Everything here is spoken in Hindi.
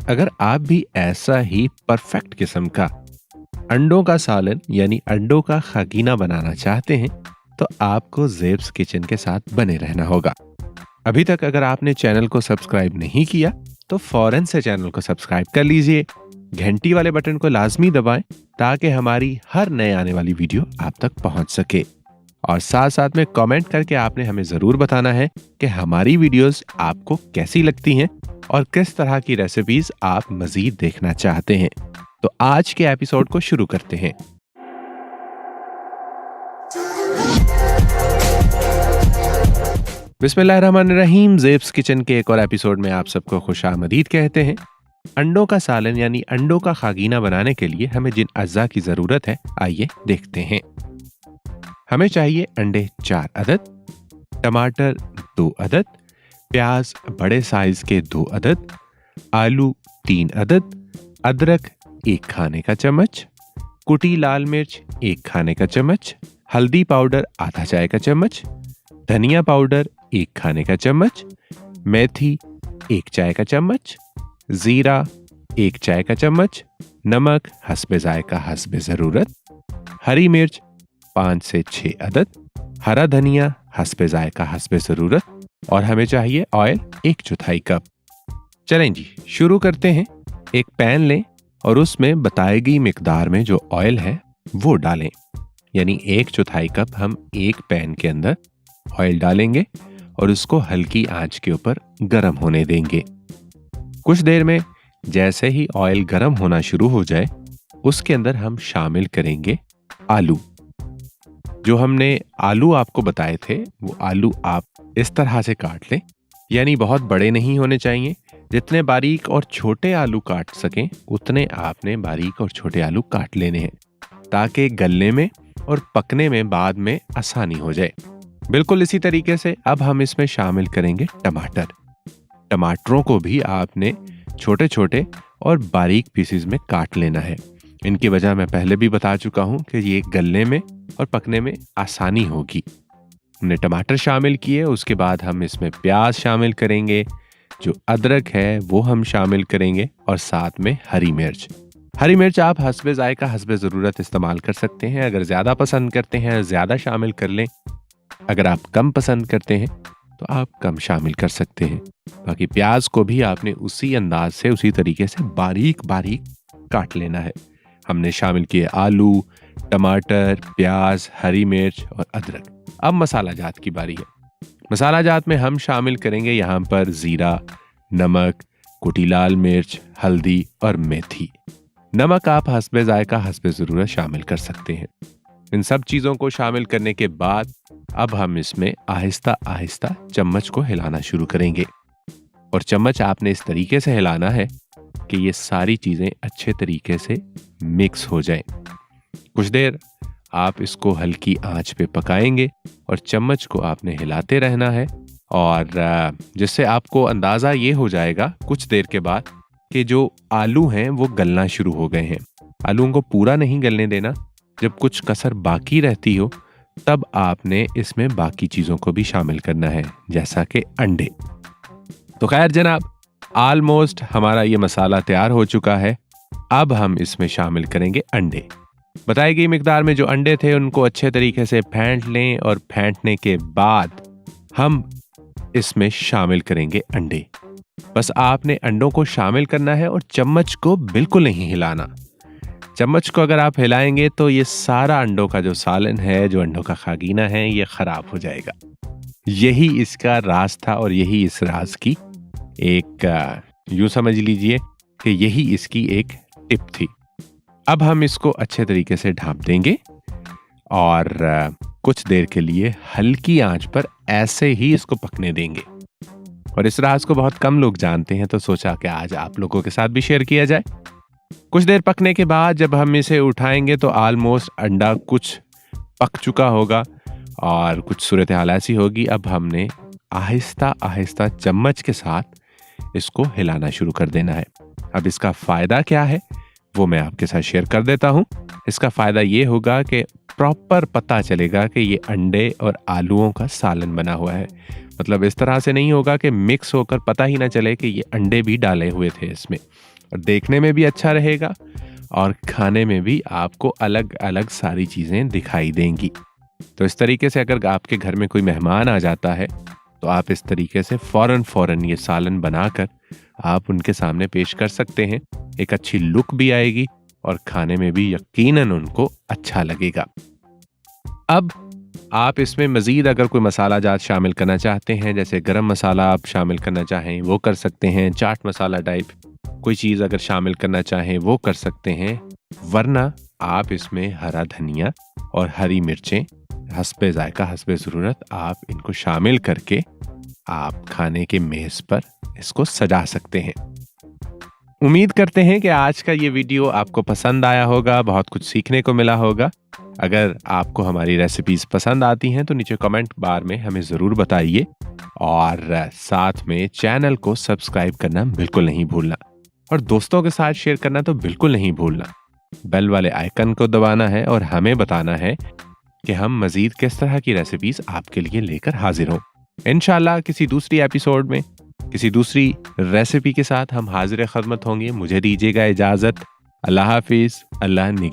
अगर आप भी ऐसा ही परफेक्ट किस्म का अंडों का सालन यानी अंडों का खागीना बनाना चाहते हैं तो आपको जेब्स किचन के साथ बने रहना होगा। अभी तक अगर आपने चैनल को सब्सक्राइब नहीं किया तो फौरन से चैनल को सब्सक्राइब कर लीजिए, घंटी वाले बटन को लाजमी दबाएं ताकि हमारी हर नए आने वाली वीडियो आप तक पहुंच सके। और साथ साथ में कमेंट करके आपने हमें जरूर बताना है कि हमारी वीडियोस आपको कैसी लगती हैं और किस तरह की रेसिपीज आप मजीद देखना चाहते हैं। तो आज के एपिसोड को शुरू करते हैं। बिस्मिल्लाहिर्रहमानिर्रहीम। जेब्स किचन के एक और एपिसोड में आप सबको खुशामदीद कहते हैं। अंडों का सालन यानी अंडों का खागीना बनाने के लिए हमें जिन अज्जा की जरूरत है आइए देखते हैं। हमें चाहिए अंडे 4 अदद, टमाटर 2 अदद, प्याज बड़े साइज के 2 अदद, आलू 3 अदद, अदरक 1 खाने का चम्मच, कुटी लाल मिर्च 1 खाने का चम्मच, हल्दी पाउडर आधा चाय का चम्मच, धनिया पाउडर 1 खाने का चम्मच, मेथी 1 चाय का चम्मच, जीरा 1 चाय का चम्मच, नमक हस्बे जायका हस्बे जरूरत, हरी मिर्च 5 से 6 अदद, हरा धनिया हस्बे जायका हस्बे जरूरत और हमें चाहिए ऑयल 1/4 कप। चलें जी शुरू करते हैं। एक पैन लें और उसमें बताई गई मिकदार में जो ऑयल है वो डालें, यानी 1/4 कप हम एक पैन के अंदर ऑयल डालेंगे और उसको हल्की आंच के ऊपर गर्म होने देंगे। कुछ देर में जैसे ही ऑयल गर्म होना शुरू हो जाए उसके अंदर हम शामिल करेंगे आलू। जो हमने आलू आपको बताए थे वो आलू आप इस तरह से काट लें, यानी बहुत बड़े नहीं होने चाहिए। जितने बारीक और छोटे आलू काट सकें उतने आपने बारीक और छोटे आलू काट लेने हैं ताकि गलने में और पकने में बाद में आसानी हो जाए। बिल्कुल इसी तरीके से अब हम इसमें शामिल करेंगे टमाटर। टमाटरों को भी आपने छोटे छोटे और बारीक पीसेस में काट लेना है। इनकी वजह मैं पहले भी बता चुका हूं कि ये गलने में और पकने में आसानी होगी। हमने टमाटर शामिल किए, उसके बाद हम इसमें प्याज शामिल करेंगे, जो अदरक है वो हम शामिल करेंगे और साथ में हरी मिर्च। हरी मिर्च आप हस्बे जायका हस्बे ज़रूरत इस्तेमाल कर सकते हैं। अगर ज़्यादा पसंद करते हैं ज़्यादा शामिल कर लें, अगर आप कम पसंद करते हैं तो आप कम शामिल कर सकते हैं। बाकी प्याज को भी आपने उसी अंदाज से उसी तरीके से बारीक बारीक काट लेना है। हमने शामिल किए आलू, टमाटर, प्याज, हरी मिर्च और अदरक। अब मसाला जात की बारी है। मसाला जात में हम शामिल करेंगे यहाँ पर जीरा, नमक, कुटी लाल मिर्च, हल्दी और मेथी। नमक आप हस्बे जायका हस्बे ज़रूरत शामिल कर सकते हैं। इन सब चीज़ों को शामिल करने के बाद अब हम इसमें आहिस्ता आहिस्ता चम्मच को हिलाना शुरू करेंगे और चम्मच आपने इस तरीके से हिलाना है कि ये सारी चीज़ें अच्छे तरीके से मिक्स हो जाएं। कुछ देर आप इसको हल्की आंच पे पकाएंगे और चम्मच को आपने हिलाते रहना है और जिससे आपको अंदाज़ा ये हो जाएगा कुछ देर के बाद कि जो आलू हैं वो गलना शुरू हो गए हैं। आलूओं को पूरा नहीं गलने देना। जब कुछ कसर बाकी रहती हो तब आपने इसमें बाकी चीज़ों को भी शामिल करना है, जैसा कि अंडे। तो खैर जनाब, ऑलमोस्ट हमारा ये मसाला तैयार हो चुका है। अब हम इसमें शामिल करेंगे अंडे। बताई गई मिकदार में जो अंडे थे उनको अच्छे तरीके से फेंट लें और फेंटने के बाद हम इसमें शामिल करेंगे अंडे। बस आपने अंडों को शामिल करना है और चम्मच को बिल्कुल नहीं हिलाना। चम्मच को अगर आप हिलाएंगे तो ये सारा अंडों का जो सालन है, जो अंडों का खागीना है, ये खराब हो जाएगा। यही इसका राज था और यही इस राज की एक यूं समझ लीजिए कि यही इसकी एक टिप थी। अब हम इसको अच्छे तरीके से ढाँप देंगे और कुछ देर के लिए हल्की आंच पर ऐसे ही इसको पकने देंगे। और इस राज को बहुत कम लोग जानते हैं तो सोचा कि आज आप लोगों के साथ भी शेयर किया जाए। कुछ देर पकने के बाद जब हम इसे उठाएंगे तो ऑलमोस्ट अंडा कुछ पक चुका होगा और कुछ सूरत हाल ऐसी होगी। अब हमने आहिस्ता आहिस्ता चम्मच के साथ इसको हिलाना शुरू कर देना है। अब इसका फ़ायदा क्या है वो मैं आपके साथ शेयर कर देता हूँ। इसका फ़ायदा ये होगा कि प्रॉपर पता चलेगा कि ये अंडे और आलूओं का सालन बना हुआ है। मतलब इस तरह से नहीं होगा कि मिक्स होकर पता ही ना चले कि ये अंडे भी डाले हुए थे इसमें। और देखने में भी अच्छा रहेगा और खाने में भी आपको अलग अलग सारी चीज़ें दिखाई देंगी। तो इस तरीके से अगर आपके घर में कोई मेहमान आ जाता है तो आप इस तरीके से फ़ौरन ये सालन बनाकर आप उनके सामने पेश कर सकते हैं। एक अच्छी लुक भी आएगी और खाने में भी यकीनन उनको अच्छा लगेगा। अब आप इसमें मज़ीद अगर कोई मसाला जात शामिल करना चाहते हैं, जैसे गरम मसाला आप शामिल करना चाहें वो कर सकते हैं, चाट मसाला टाइप कोई चीज़ अगर शामिल करना चाहें वो कर सकते हैं, वरना आप इसमें हरा धनिया और हरी मिर्चें हस्बे जायका हस्बे ज़रूरत आप इनको शामिल करके आप खाने के मेज़ पर इसको सजा सकते हैं। उम्मीद करते हैं कि आज का ये वीडियो आपको पसंद आया होगा, बहुत कुछ सीखने को मिला होगा। अगर आपको हमारी रेसिपीज़ पसंद आती हैं तो नीचे कमेंट बार में हमें ज़रूर बताइए और साथ में चैनल को सब्सक्राइब करना बिल्कुल नहीं भूलना और दोस्तों के साथ शेयर करना तो बिल्कुल नहीं भूलना। बेल वाले आइकन को दबाना है और हमें बताना है कि हम मज़ीद किस तरह की रेसिपीज़ आपके लिए लेकर हाजिर हों। इंशाल्लाह किसी दूसरी एपिसोड में किसी दूसरी रेसिपी के साथ हम हाजिर खिदमत होंगे। मुझे दीजिएगा इजाज़त। अल्लाह हाफिज़। अल्लाह निगहबान।